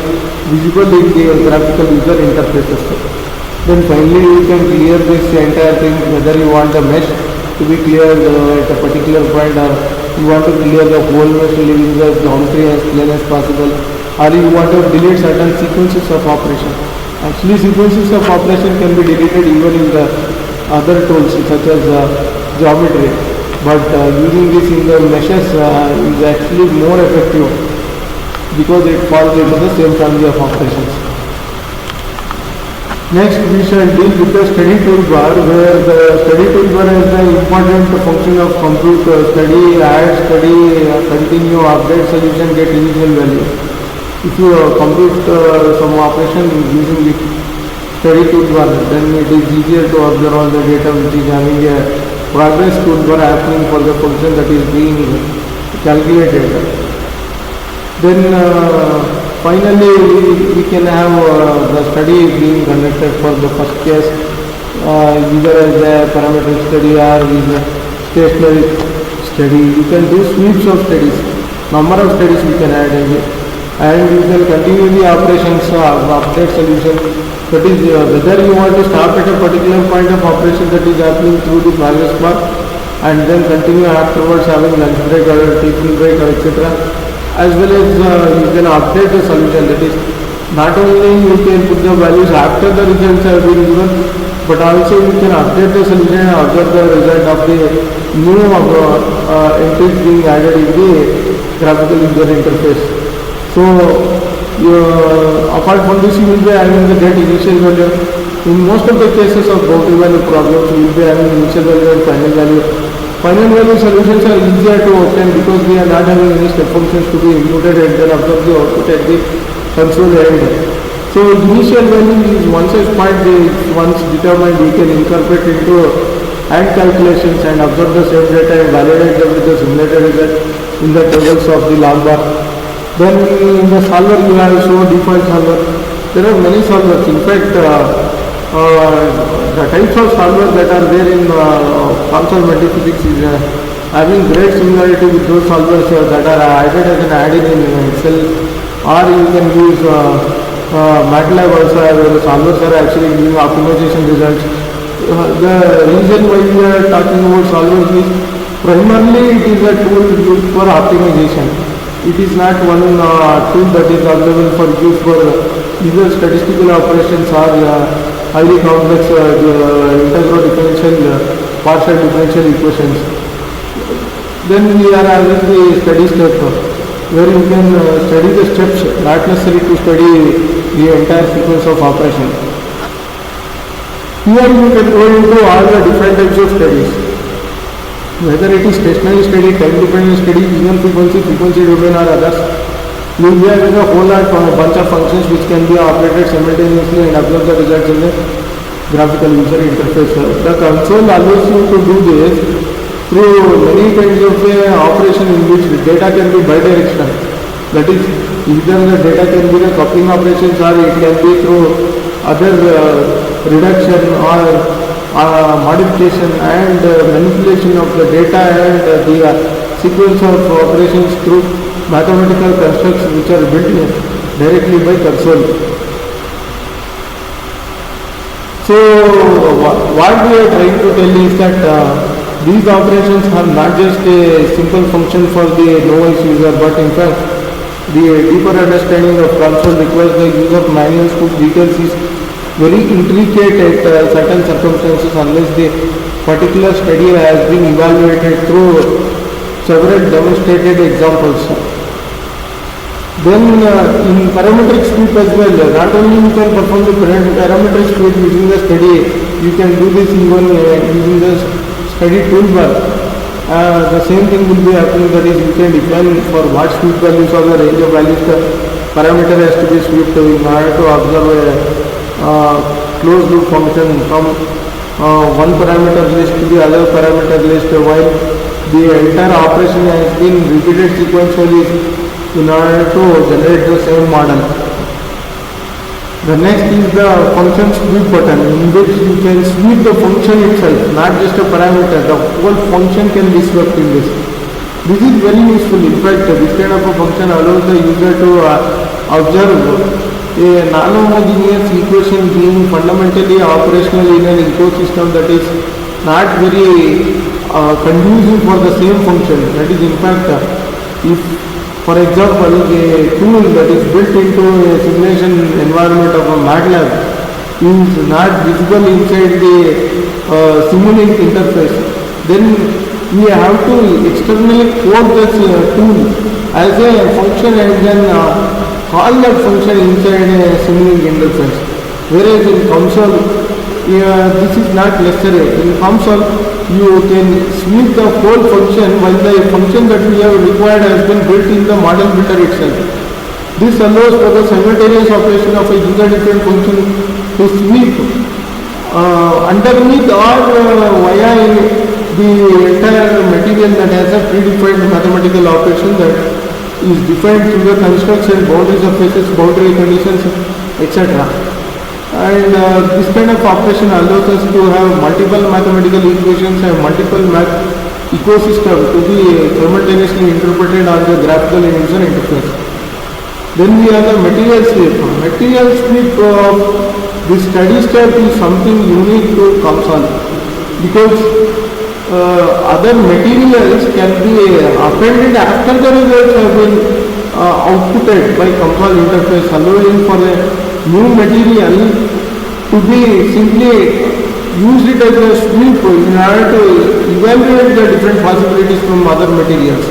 visible in the graphical user interfaces. Then finally you can clear this entire thing, whether you want the mesh to be cleared at a particular point or you want to clear the whole mesh leaving the geometry as plain as possible, or you want to delete certain sequences of operation. Actually sequences of operation can be deleted even in the other tools such as geometry, but using this in the meshes is actually more effective because it falls into the same family of operations. Next we shall deal with the study toolbar, where the study toolbar is the important function of compute study, add, study, continue, update solution, get initial value. If you compute some operation using the study toolbar, then it is easier to observe all the data which is having a progress toolbar happening for the function that is being calculated. Then finally we can have the study being conducted for the first case either as a parametric study or is a stationary study. You can do sweeps of studies, number of studies we can add in it, and you can continue the operations of update solution. That is whether you want to stop at a particular point of operation that is happening through the progress bar and then continue afterwards having lunch break or tiffin break or etc. As well as you can update the solution. That is not only you can put the values after the results have been given, but also you can update the solution and observe the result of the new entries being added in the graphical user interface. So apart from this, you will be having the get initial value. In most of the cases of boundary value problems, you will be having initial value and final value. Final value solutions are easier to obtain because we are not having any step functions to be inputted and then observe the output at the console end. So initial value is once a point is once determined, we can incorporate into hand calculations and observe the same data and validate them with the simulated result in the tables of the log bar. Then in the solver you have show default solver. There are many solvers. In fact, the types of solvers that are there in COMSOL multiphysics is having great similarity with those solvers that are added as an add-in in Excel, or you can use MATLAB also, where the solvers are actually giving optimization results. The reason why we are talking about solvers is primarily it is a tool used for optimization. It is not one tool that is available for use for either statistical operations or highly complex integral differential partial differential equations. Then we are having the study step where you can study the steps, not necessary to study the entire sequence of operation. Here you can go into all the different types of studies, whether it is stationary study, time dependent study, even frequency domain or others. You have a whole lot of a bunch of functions which can be operated simultaneously and observe the results in the graphical user interface. The console allows you to do this through many kinds of operation in which data can be bidirectional. That is, either the data can be the coupling operations or it can be through other reduction or modification and manipulation of the data and the sequence of operations through mathematical constructs which are built directly by console. So what we are trying to tell is that these operations are not just a simple function for the novice user, but in fact the deeper understanding of console requires the use of manuals whose details is very intricate at certain circumstances unless the particular study has been evaluated through several demonstrated examples. Then in parametric sweep as well, not only you can perform the parametric sweep using the study, you can do this even using the study toolbar. The same thing will be happening, that is you can define for what sweep values or the range of values the parameter has to be swept in order to observe a closed loop function from one parameter list to the other parameter list while the entire operation has been repeated sequentially in order to generate the same model. The next is the function sweep button, in which you can sweep the function itself, not just a parameter. The whole function can be swept in this. This is very useful. In fact, this kind of a function allows the user to observe a non-homogeneous equation being fundamentally operational in an ecosystem that is not very conducive for the same function. That is, in fact, if for example a tool that is built into a simulation environment of a MATLAB is not visible inside the Simulink interface, then we have to externally code this tool as a function and then call that function inside a Simulink interface. Whereas in COMSOL, this is not necessary. In COMSOL, you can sweep the whole function while the function that we have required has been built in the model builder itself. This allows for the simultaneous operation of a user different function to sweep underneath or via the entire material that has a predefined mathematical operation that is defined through the constructs and boundary surfaces, boundary conditions, etc. And this kind of operation allows us to have multiple mathematical equations and multiple math ecosystem to be simultaneously interpreted on the graphical and user interface. Then we have the material sweep. Material sweep of this study step is something unique to COMSOL because other materials can be appended after the results have been outputted by COMSOL interface, allowing for the new material to be simply used it as a sweep in order to evaluate the different possibilities from other materials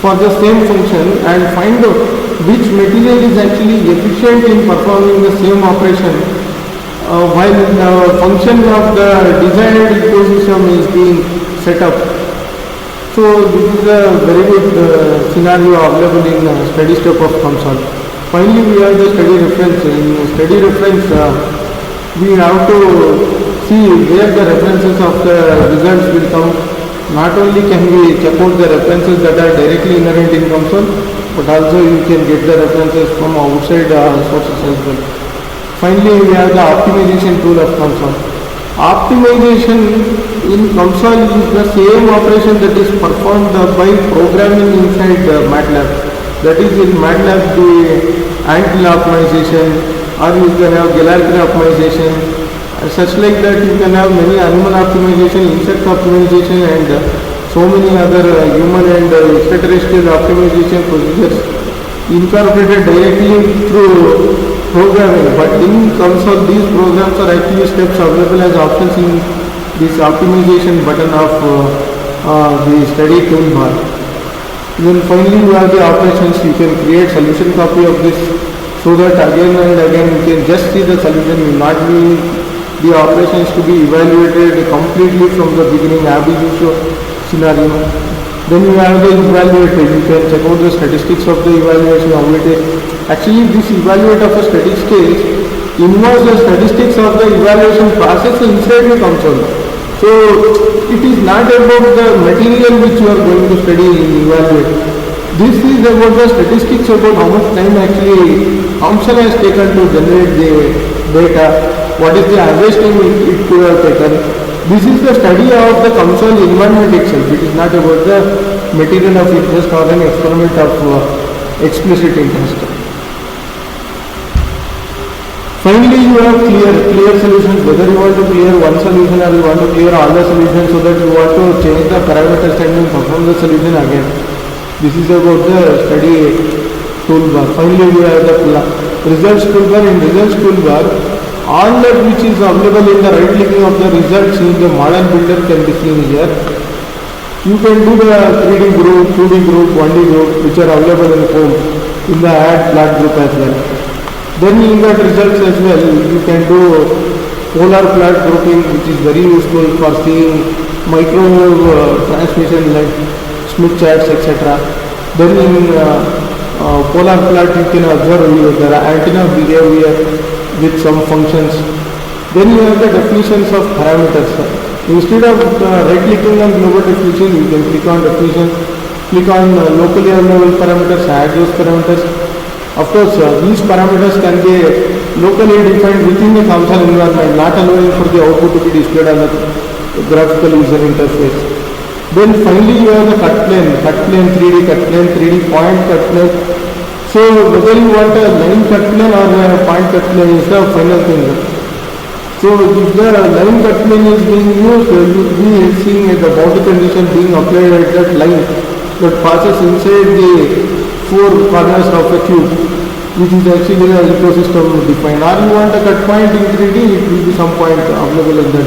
for the same function and find out which material is actually efficient in performing the same operation while the function of the desired ecosystem is being set up. So this is a very good scenario available in study step of COMSOL. Finally, we have the study reference. In study reference, we have to see where the references of the results will come. Not only can we check out the references that are directly inherent in COMSOL, but also you can get the references from outside sources as well. Finally, we have the optimization tool of COMSOL. Optimization in COMSOL is the same operation that is performed by programming inside MATLAB. That is, in MATLAB the antenna optimization, or you can have Galerkin optimization, such like that. You can have many animal optimization, insect optimization, and so many other human and extraterrestrial optimization procedures incorporated directly through programming. But in COMSOL, these programs are actually steps available as options in this optimization button of the study toolbar. Then finally you have the operations. You can create solution copy of this, so that again and again you can just see the solution. You not need the operations to be evaluated completely from the beginning ab initio scenario. Then you have the evaluator. You can check out the statistics of the evaluation, how it is. Actually, this evaluator for statistics involves the statistics of the evaluation process inside the COMSOL. So it is not about the material which you are going to study in evaluate. This is about the statistics, about how much time actually COMSOL has taken to generate the data, what is the average time it could have taken. This is the study of the COMSOL environment itself. It is not about the material of interest or an experiment of explicit interest. Finally, you have clear solutions, whether you want to clear one solution or you want to clear all the solutions, so that you want to change the parameters and perform the solution again. This is about the study toolbar. Finally, we have the results toolbar. In results toolbar, all that which is available in the right clicking of the results in the model builder can be seen here. You can do the 3D group, 2D group, 1D group, which are available in home, in the add plot group as well. Then in that results as well, you can do polar plot grouping, which is very useful for seeing microwave transmission like Smith charts, etc. Then in polar plot, you can observe the antenna behavior with some functions. Then you have the definitions of parameters. Instead of right clicking on global definition, you can click on definition, click on locally available parameters, add those parameters. Of course, these parameters can be locally defined within the COMSOL environment, not allowing for the output to be displayed on the graphical user interface. Then finally you have the cut plane 3D, cut plane 3D, point cut plane. So whether you want a line cut plane or a point cut plane is the final thing. So if the line cut plane is being used, you will be seeing the boundary condition being applied at that line that passes inside the four corners of a cube, which is actually the ecosystem defined. Or you want a cut point in 3D, it will be some point available in the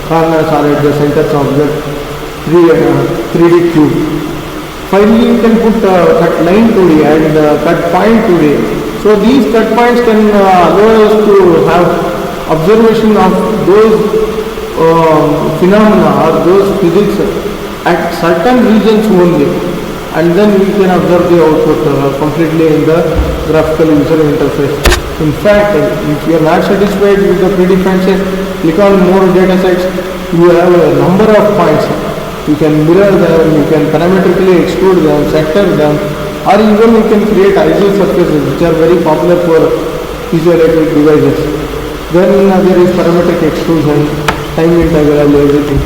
corners or at the centers of the 3D cube. Finally, you can put cut line 2D and cut point 2D. So these cut points can allow us to have observation of those phenomena or those physics at certain regions only. And then we can observe the output completely in the graphical user interface. In fact, if you are not satisfied with the predefined set, click on more data sets. You have a number of points. You can mirror them, you can parametrically extrude them, sector them, or even you can create ISO surfaces, which are very popular for piezoelectric devices. Then there is parametric extrusion, time integral, everything.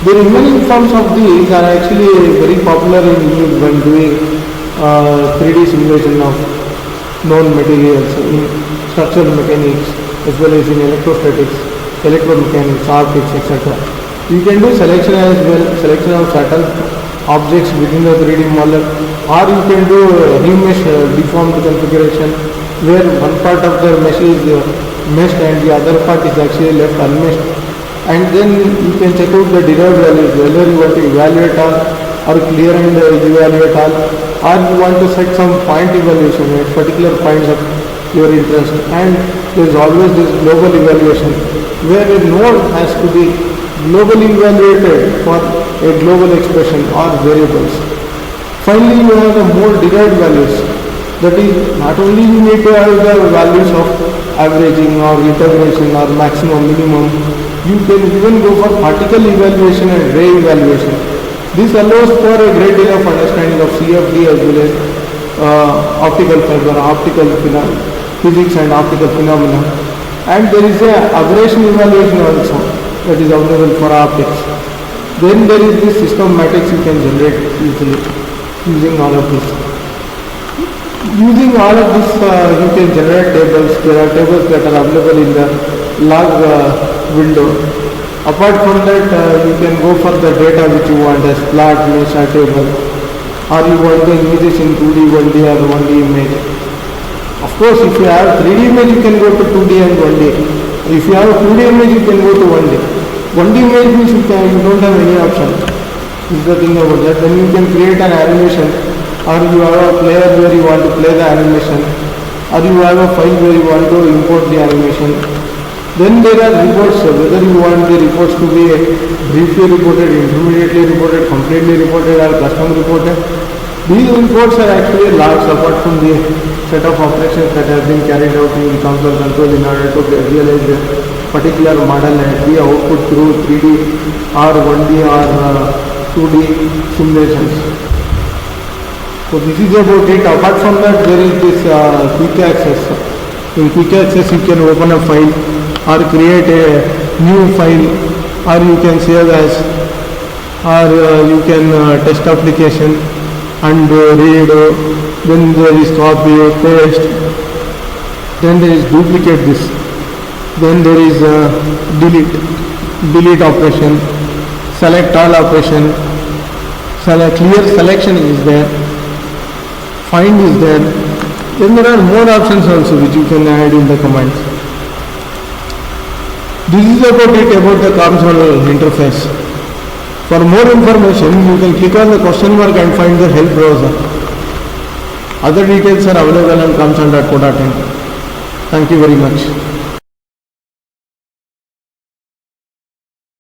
The remaining forms of these are actually very popular in use when doing 3D simulation of known materials in structural mechanics as well as in electrostatics, electromechanics, optics, etc. You can do selection as well, selection of certain objects within the 3D model, or you can do remesh deformed configuration where one part of the mesh is meshed and the other part is actually left unmeshed. And then you can check out the derived values, whether you want to evaluate all or clear and evaluate all, or you want to set some point evaluation at particular points of your interest. And there is always this global evaluation where a node has to be globally evaluated for a global expression or variables. Finally, you have the more derived values. That is, not only you need to have the values of averaging or integration or maximum, minimum, you can even go for particle evaluation and ray evaluation. This allows for a great deal of understanding of CFD as well as optical fiber, physics and optical phenomena. And there is a aberration evaluation also that is available for optics. Then there is this system matrix you can generate easily using all of this. Using all of this, you can generate tables. There are tables that are available in the log window. Apart from that, you can go for the data which you want as plot, mesh, or table, or you want the images in 2D, 1D or 1D image. Of course, if you have 3D image, you can go to 2D and 1D. If you have a 2D image, you can go to 1D. 1D image means you don't have any option. This is the thing about that. Then you can create an animation, or you have a player where you want to play the animation, or you have a file where you want to import the animation. Then there are reports, whether you want the reports to be briefly reported, intermediately reported, completely reported, or custom reported. These reports are actually logs apart from the set of operations that have been carried out in console control in order to realize a particular model and be output through 3D or 1D or 2D simulations. So this is about it. Apart from that, there is this quick access. In quick access, you can open a file or create a new file, or you can save as, or you can test application and read. Then there is copy, paste. Then there is duplicate this. Then there is delete operation, select all operation, clear selection is there, find is there. Then there are more options also which you can add in the commands. This is about it about the COMSOL interface. For more information, you can click on the question mark and find the help browser. Other details are available on comsol.co.in. Thank you very much.